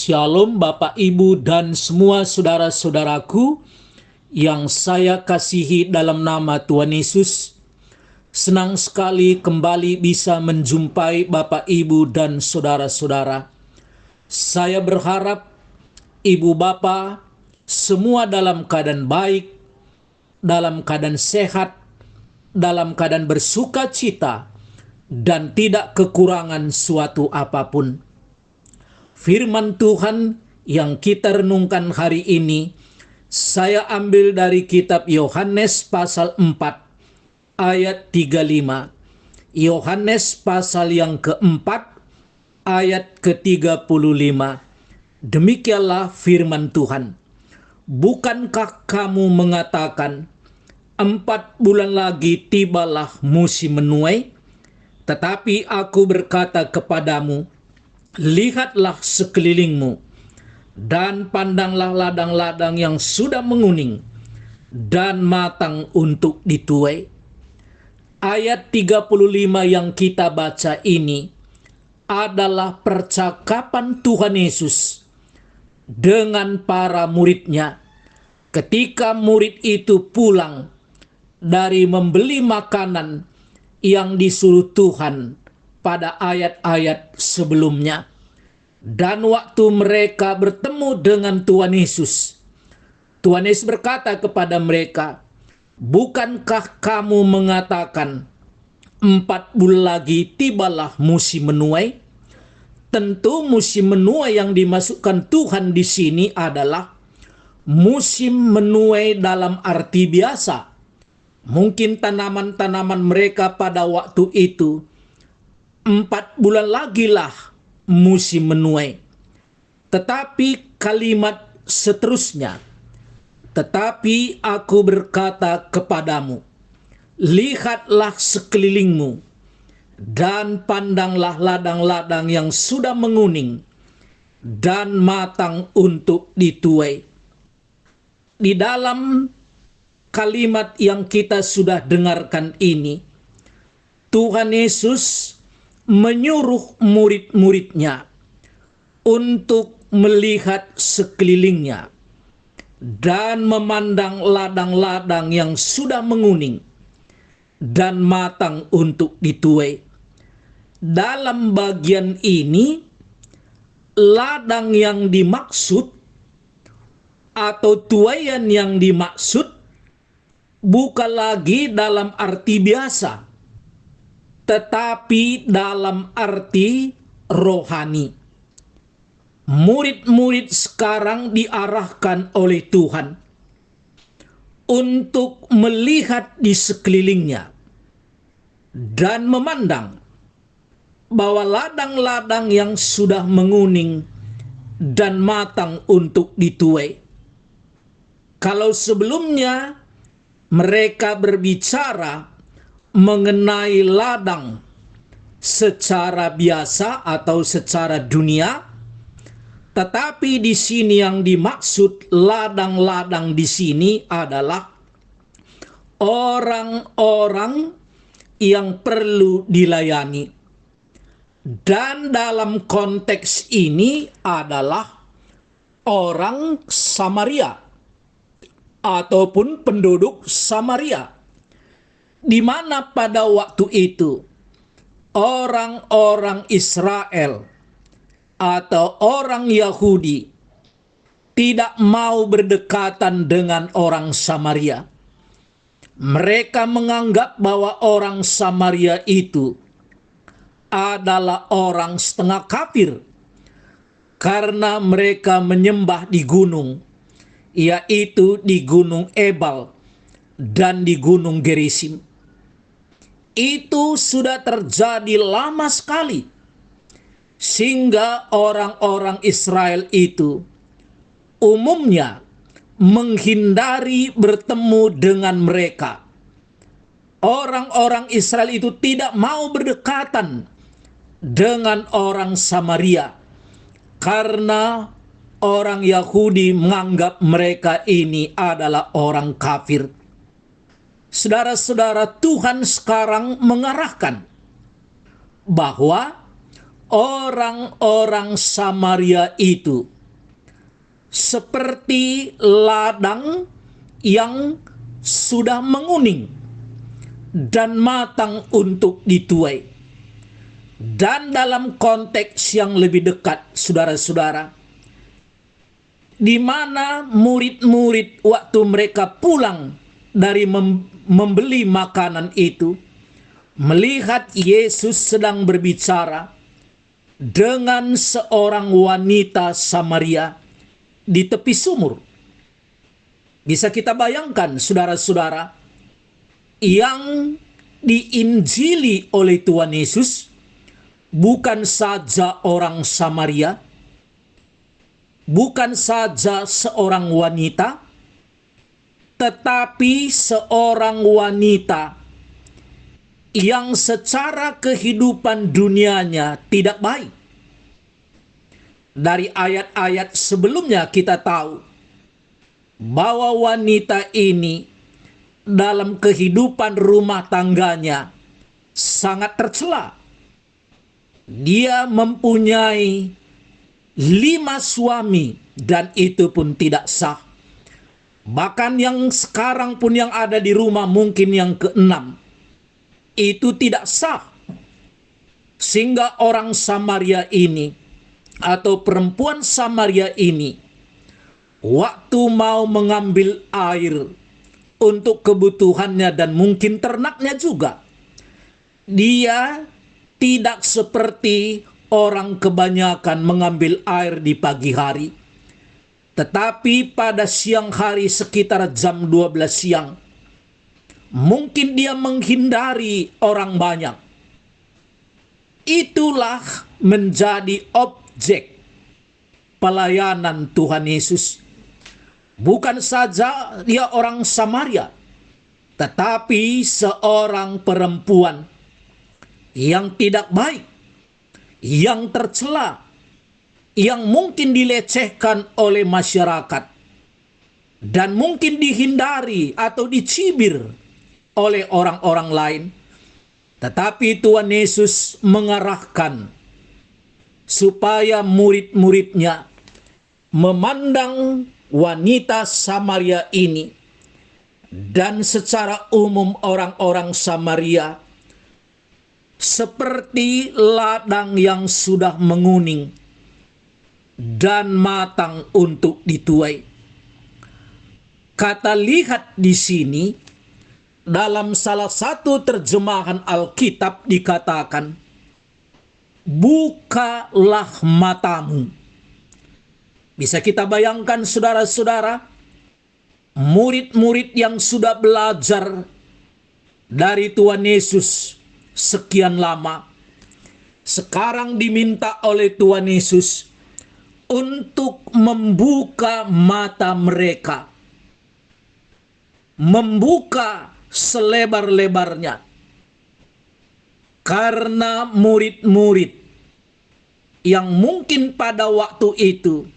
Shalom Bapak Ibu dan semua saudara-saudaraku yang saya kasihi dalam nama Tuhan Yesus. Senang sekali kembali bisa menjumpai Bapak Ibu dan saudara-saudara. Saya berharap Ibu Bapak semua dalam keadaan baik, dalam keadaan sehat, dalam keadaan bersuka cita, dan tidak kekurangan suatu apapun. Firman Tuhan yang kita renungkan hari ini, saya ambil dari kitab Yohanes pasal 4 ayat 35. Yohanes pasal yang keempat ayat ke-35. Demikianlah firman Tuhan. Bukankah kamu mengatakan, 4 bulan lagi tibalah musim menuai? Tetapi aku berkata kepadamu, lihatlah sekelilingmu, dan pandanglah ladang-ladang yang sudah menguning dan matang untuk dituai. Ayat 35 yang kita baca ini adalah percakapan Tuhan Yesus dengan para muridnya ketika murid itu pulang dari membeli makanan yang disuruh Tuhan pada ayat-ayat sebelumnya. Dan waktu mereka bertemu dengan Tuhan Yesus, Tuhan Yesus berkata kepada mereka, bukankah kamu mengatakan 4 bulan lagi tibalah musim menuai? Tentu musim menuai yang dimasukkan Tuhan di sini adalah musim menuai dalam arti biasa. Mungkin tanaman-tanaman mereka pada waktu itu 4 bulan lagi lah musim menuai. Tetapi kalimat seterusnya, tetapi aku berkata kepadamu, lihatlah sekelilingmu, dan pandanglah ladang-ladang yang sudah menguning dan matang untuk dituai. Di dalam kalimat yang kita sudah dengarkan ini, Tuhan Yesus menyuruh murid-muridnya untuk melihat sekelilingnya dan memandang ladang-ladang yang sudah menguning dan matang untuk dituai. Dalam bagian ini, ladang yang dimaksud atau tuaian yang dimaksud bukan lagi dalam arti biasa, tetapi dalam arti rohani. Murid-murid sekarang diarahkan oleh Tuhan untuk melihat di sekelilingnya dan memandang bahwa ladang-ladang yang sudah menguning dan matang untuk dituai. Kalau sebelumnya mereka berbicara mengenai ladang secara biasa atau secara dunia, tetapi di sini yang dimaksud ladang-ladang di sini adalah orang-orang yang perlu dilayani. Dan dalam konteks ini adalah orang Samaria ataupun penduduk Samaria, di mana pada waktu itu orang-orang Israel atau orang Yahudi tidak mau berdekatan dengan orang Samaria. Mereka menganggap bahwa orang Samaria itu adalah orang setengah kafir karena mereka menyembah di gunung, yaitu di Gunung Ebal dan di Gunung Gerisim. Itu sudah terjadi lama sekali, sehingga orang-orang Israel itu umumnya menghindari bertemu dengan mereka. Orang-orang Israel itu tidak mau berdekatan dengan orang Samaria karena orang Yahudi menganggap mereka ini adalah orang kafir. Saudara-saudara, Tuhan sekarang mengarahkan bahwa orang-orang Samaria itu seperti ladang yang sudah menguning dan matang untuk dituai. Dan dalam konteks yang lebih dekat, saudara-saudara, di mana murid-murid waktu mereka pulang dari membeli makanan itu, melihat Yesus sedang berbicara dengan seorang wanita Samaria di tepi sumur. Bisa kita bayangkan, saudara-saudara, yang diinjili oleh Tuhan Yesus bukan saja orang Samaria, bukan saja seorang wanita, tetapi seorang wanita yang secara kehidupan dunianya tidak baik. Dari ayat-ayat sebelumnya kita tahu bahwa wanita ini dalam kehidupan rumah tangganya sangat tercela. Dia mempunyai 5 suami dan itu pun tidak sah. Bahkan yang sekarang pun yang ada di rumah mungkin yang ke-6 itu tidak sah. Sehingga orang Samaria ini atau perempuan Samaria ini waktu mau mengambil air untuk kebutuhannya dan mungkin ternaknya juga, dia tidak seperti orang kebanyakan mengambil air di pagi hari, tetapi pada siang hari sekitar jam 12 siang mungkin dia menghindari orang banyak. Itulah menjadi objek pelayanan Tuhan Yesus. Bukan saja dia orang Samaria, tetapi seorang perempuan yang tidak baik, yang tercela, yang mungkin dilecehkan oleh masyarakat, dan mungkin dihindari atau dicibir oleh orang-orang lain. Tetapi Tuhan Yesus mengarahkan supaya murid-muridnya memandang wanita Samaria ini, dan secara umum orang-orang Samaria, seperti ladang yang sudah menguning dan matang untuk dituai. Kata lihat di sini dalam salah satu terjemahan Alkitab dikatakan, bukalah matamu. Bisa kita bayangkan, saudara-saudara, murid-murid yang sudah belajar dari Tuhan Yesus sekian lama, sekarang diminta oleh Tuhan Yesus untuk membuka mata mereka, membuka selebar-lebarnya, karena murid-murid yang mungkin pada waktu itu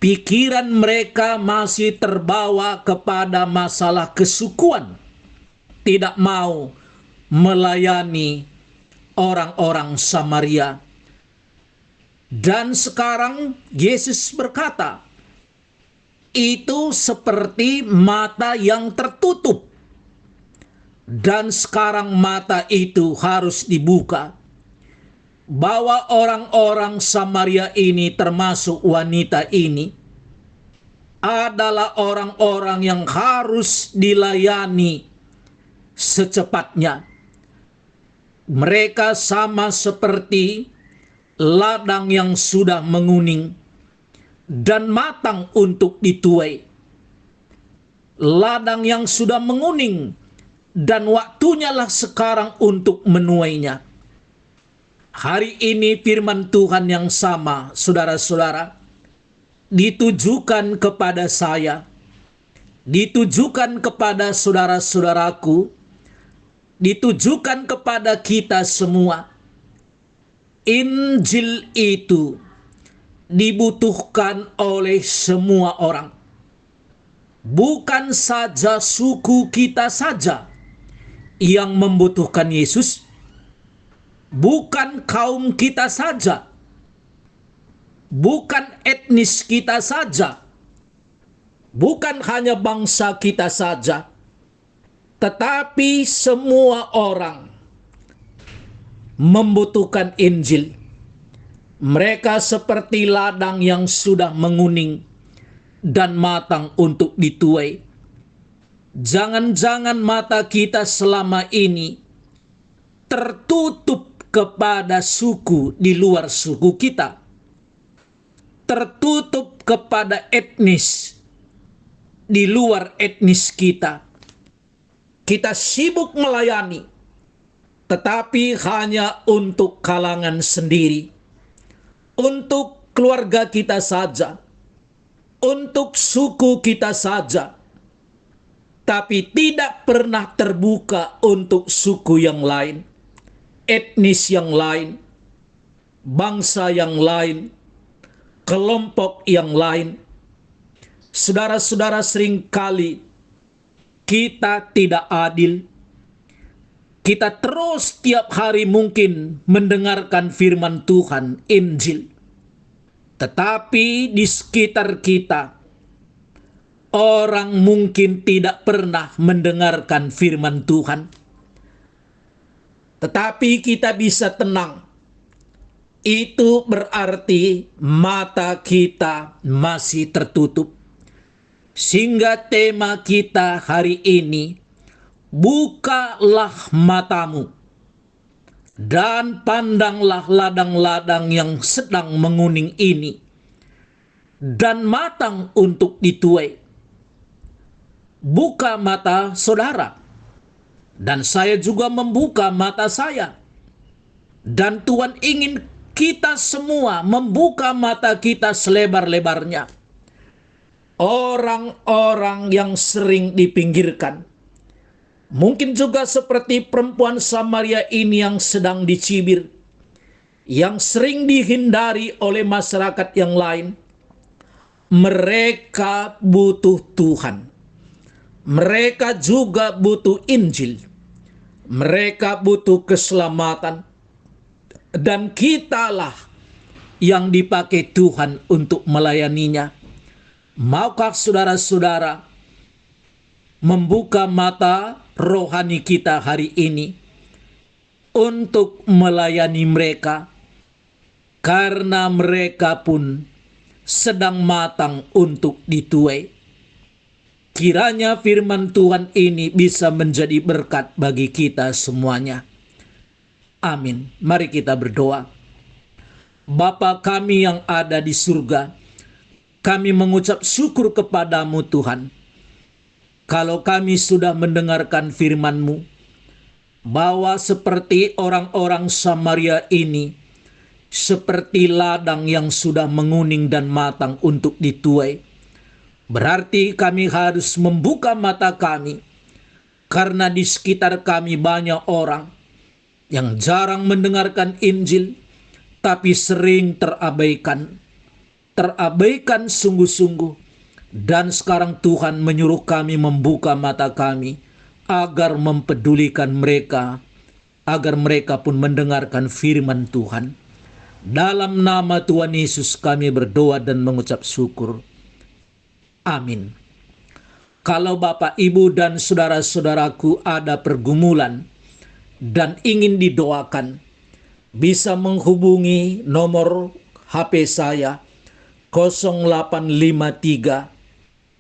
pikiran mereka masih terbawa kepada masalah kesukuan, tidak mau melayani orang-orang Samaria. Dan sekarang Yesus berkata, itu seperti mata yang tertutup, dan sekarang mata itu harus dibuka. Bahwa orang-orang Samaria ini, termasuk wanita ini, adalah orang-orang yang harus dilayani secepatnya. Mereka sama seperti ladang yang sudah menguning dan matang untuk dituai. Ladang yang sudah menguning dan waktunya lah sekarang untuk menuainya. Hari ini firman Tuhan yang sama, saudara-saudara, ditujukan kepada saya, ditujukan kepada saudara-saudaraku, ditujukan kepada kita semua. Injil itu dibutuhkan oleh semua orang. Bukan saja suku kita saja yang membutuhkan Yesus, bukan kaum kita saja, bukan etnis kita saja, bukan hanya bangsa kita saja, tetapi semua orang membutuhkan Injil. Mereka seperti ladang yang sudah menguning dan matang untuk dituai. Jangan-jangan mata kita selama ini tertutup kepada suku di luar suku kita, tertutup kepada etnis di luar etnis kita. Kita sibuk melayani, tetapi hanya untuk kalangan sendiri, untuk keluarga kita saja, untuk suku kita saja, tapi tidak pernah terbuka untuk suku yang lain, etnis yang lain, bangsa yang lain, kelompok yang lain. Saudara-saudara, seringkali kita tidak adil. Kita terus tiap hari mungkin mendengarkan firman Tuhan, Injil. Tetapi di sekitar kita, orang mungkin tidak pernah mendengarkan firman Tuhan. Tetapi kita bisa tenang. Itu berarti mata kita masih tertutup. Sehingga tema kita hari ini, bukalah matamu dan pandanglah ladang-ladang yang sedang menguning ini dan matang untuk dituai. Buka mata saudara, dan saya juga membuka mata saya. Dan Tuhan ingin kita semua membuka mata kita selebar-lebarnya. Orang-orang yang sering dipinggirkan, mungkin juga seperti perempuan Samaria ini yang sedang dicibir, yang sering dihindari oleh masyarakat yang lain. Mereka butuh Tuhan. Mereka juga butuh Injil. Mereka butuh keselamatan. Dan kitalah yang dipakai Tuhan untuk melayaninya. Maukah saudara-saudara membuka mata rohani kita hari ini untuk melayani mereka, karena mereka pun sedang matang untuk dituai. Kiranya firman Tuhan ini bisa menjadi berkat bagi kita semuanya. Amin. Mari kita berdoa. Bapa kami yang ada di surga, kami mengucap syukur kepadamu Tuhan. Kalau kami sudah mendengarkan firman-Mu, bahwa seperti orang-orang Samaria ini, seperti ladang yang sudah menguning dan matang untuk dituai. Berarti kami harus membuka mata kami, karena di sekitar kami banyak orang yang jarang mendengarkan Injil, tapi sering terabaikan sungguh-sungguh. Dan sekarang Tuhan menyuruh kami membuka mata kami agar mempedulikan mereka, agar mereka pun mendengarkan firman Tuhan. Dalam nama Tuhan Yesus kami berdoa dan mengucap syukur. Amin. Kalau Bapak, Ibu, dan saudara-saudaraku ada pergumulan dan ingin didoakan, bisa menghubungi nomor HP saya 0853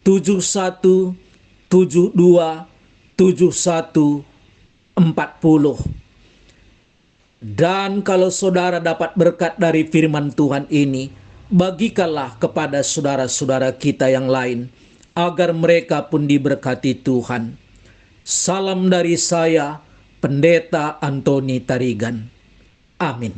7172 7140. Dan kalau saudara dapat berkat dari firman Tuhan ini, bagikanlah kepada saudara-saudara kita yang lain, agar mereka pun diberkati Tuhan. Salam dari saya, Pendeta Antoni Tarigan. Amin.